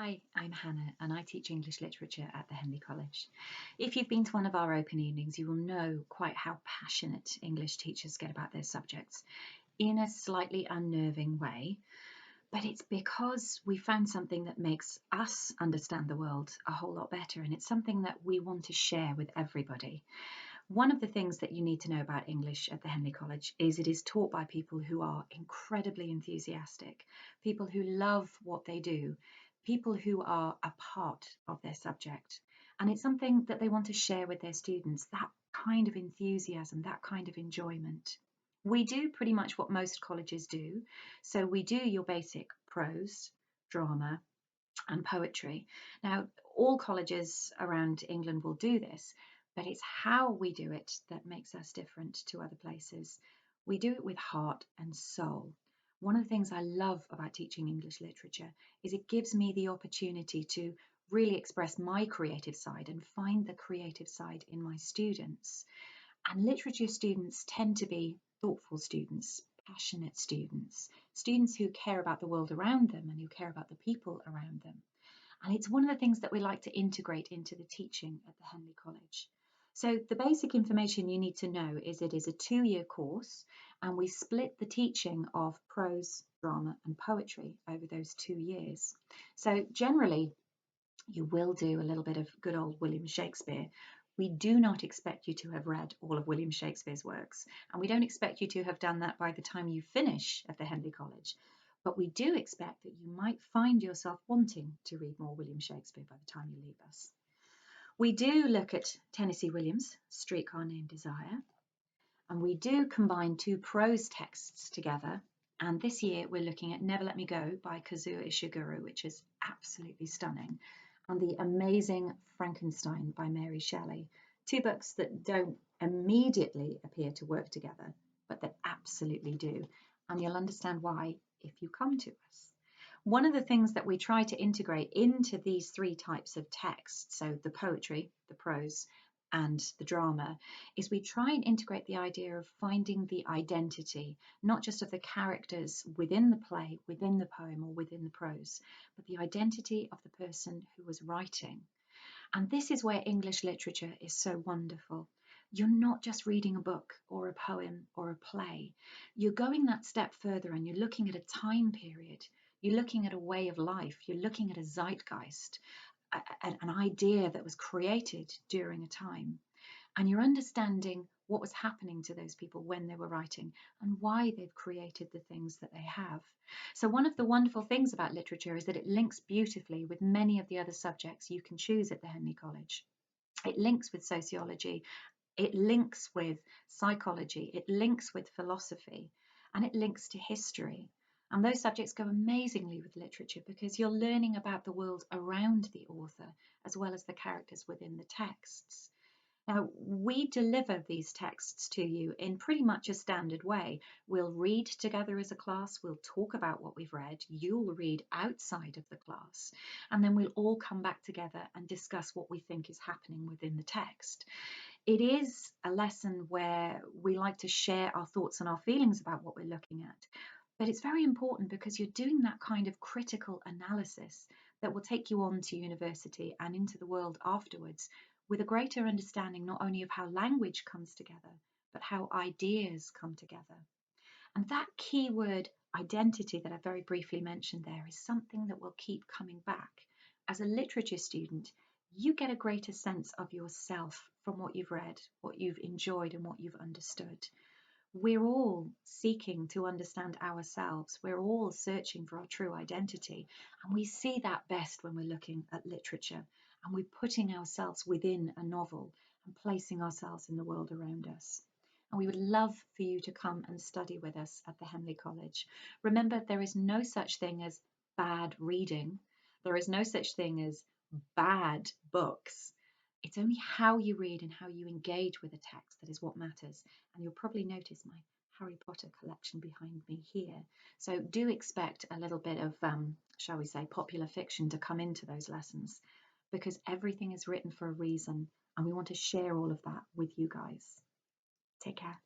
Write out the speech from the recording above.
Hi, I'm Hannah and I teach English literature at the Henley College. If you've been to one of our open evenings, you will know quite how passionate English teachers get about their subjects in a slightly unnerving way. But it's because we found something that makes us understand the world a whole lot better, and it's something that we want to share with everybody. One of the things that you need to know about English at the Henley College is it is taught by people who are incredibly enthusiastic, people who love what they do, people who are a part of their subject. And it's something that they want to share with their students, that kind of enthusiasm, that kind of enjoyment. We do pretty much what most colleges do. So we do your basic prose, drama, and poetry. Now, all colleges around England will do this, but it's how we do it that makes us different to other places. We do it with heart and soul. One of the things I love about teaching English literature is it gives me the opportunity to really express my creative side and find the creative side in my students. And literature students tend to be thoughtful students, passionate students, students who care about the world around them and who care about the people around them. And it's one of the things that we like to integrate into the teaching at the Henley College. So the basic information you need to know is it is a 2-year course, and we split the teaching of prose, drama and poetry over those 2 years. So generally, you will do a little bit of good old William Shakespeare. We do not expect you to have read all of William Shakespeare's works, and we don't expect you to have done that by the time you finish at the Henley College. But we do expect that you might find yourself wanting to read more William Shakespeare by the time you leave us. We do look at Tennessee Williams' Streetcar Named Desire, and we do combine 2 prose texts together. And this year we're looking at Never Let Me Go by Kazuo Ishiguro, which is absolutely stunning, and The Amazing Frankenstein by Mary Shelley. 2 books that don't immediately appear to work together, but that absolutely do. And you'll understand why if you come to us. One of the things that we try to integrate into these 3 types of text, so the poetry, the prose, and the drama, is we try and integrate the idea of finding the identity, not just of the characters within the play, within the poem, or within the prose, but the identity of the person who was writing. And this is where English literature is so wonderful. You're not just reading a book or a poem or a play. You're going that step further and you're looking at a time period. You're looking at a way of life. You're looking at a zeitgeist, an idea that was created during a time. And you're understanding what was happening to those people when they were writing and why they've created the things that they have. So one of the wonderful things about literature is that it links beautifully with many of the other subjects you can choose at the Henley College. It links with sociology, it links with psychology, it links with philosophy, and it links to history. And those subjects go amazingly with literature because you're learning about the world around the author as well as the characters within the texts. Now, we deliver these texts to you in pretty much a standard way. We'll read together as a class, we'll talk about what we've read, you'll read outside of the class, and then we'll all come back together and discuss what we think is happening within the text. It is a lesson where we like to share our thoughts and our feelings about what we're looking at. But it's very important because you're doing that kind of critical analysis that will take you on to university and into the world afterwards with a greater understanding not only of how language comes together, but how ideas come together. And that key word identity that I very briefly mentioned there is something that will keep coming back. As a literature student, you get a greater sense of yourself from what you've read, what you've enjoyed, and what you've understood. We're all seeking to understand ourselves. We're all searching for our true identity. And we see that best when we're looking at literature and we're putting ourselves within a novel and placing ourselves in the world around us. And we would love for you to come and study with us at the Henley College. Remember, there is no such thing as bad reading. There is no such thing as bad books. It's only how you read and how you engage with a text that is what matters. And you'll probably notice my Harry Potter collection behind me here. So do expect a little bit of, shall we say, popular fiction to come into those lessons, because everything is written for a reason and we want to share all of that with you guys. Take care.